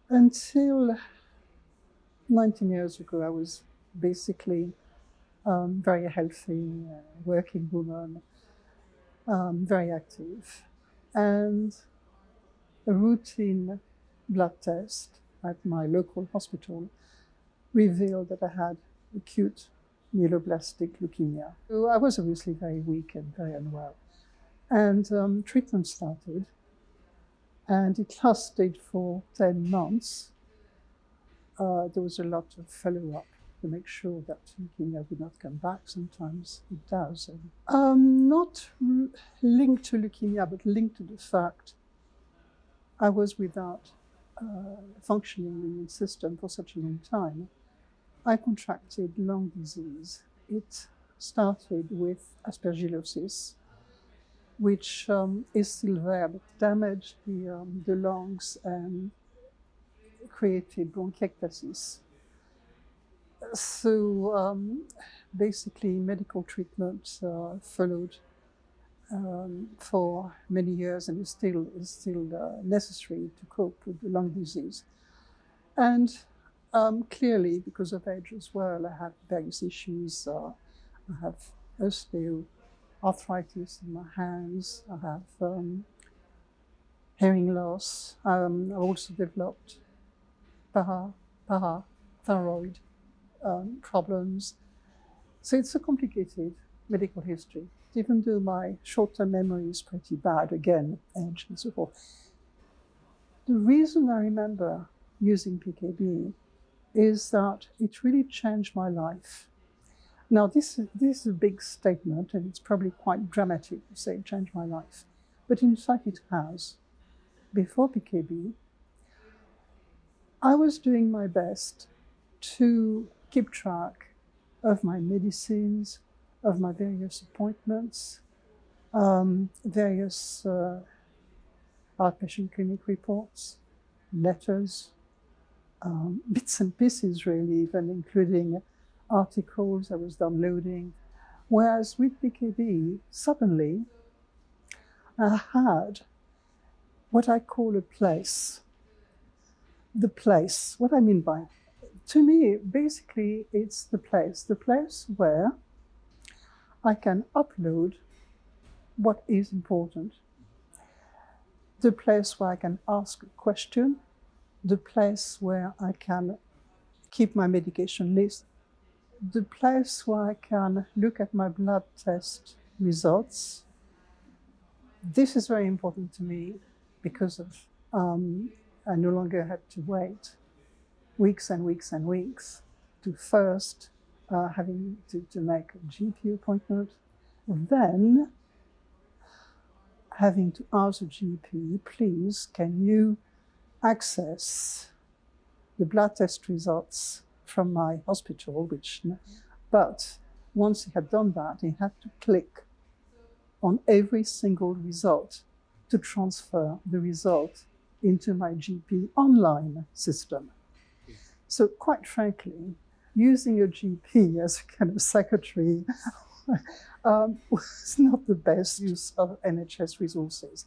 Until 19 years ago, I was basically very healthy, working woman, very active. And a routine blood test at my local hospital revealed that I had acute lymphoblastic leukemia. So I was obviously very weak and very unwell. And treatment started, and it lasted for 10 months. There was a lot of follow-up to make sure that leukemia would not come back. Sometimes it does. Not linked to leukemia, but linked to the fact I was without functioning immune system for such a long time. I contracted lung disease. It started with aspergillosis, which is still there, but damaged the lungs and created bronchiectasis. So basically, medical treatment followed for many years, and is still necessary to cope with the lung disease. And clearly, because of age as well, I have various issues. I have osteoarthritis in my hands. I have hearing loss. I've also developed parathyroid problems. So it's a complicated medical history, even though my short-term memory is pretty bad, again, age and so forth. The reason I remember using PKB is that it really changed my life. Now, this is a big statement, and it's probably quite dramatic to say it changed my life. But in fact, it has. Before PKB, I was doing my best to keep track of my medicines, of my various appointments, various outpatient clinic reports, letters, bits and pieces really, even including articles I was downloading. Whereas with PKB, suddenly I had what I call a place. The place, what I mean by, to me, basically it's the place where I can upload what is important, the place where I can ask a question, the place where I can keep my medication list, the place where I can look at my blood test results. This is very important to me because of I no longer had to wait weeks and weeks and weeks to first having to make a GP appointment, then having to ask the GP, please, can you access the blood test results from my hospital, but once he had done that, he had to click on every single result to transfer the result into my GP online system. So quite frankly, using a GP as a kind of secretary was not the best use of NHS resources.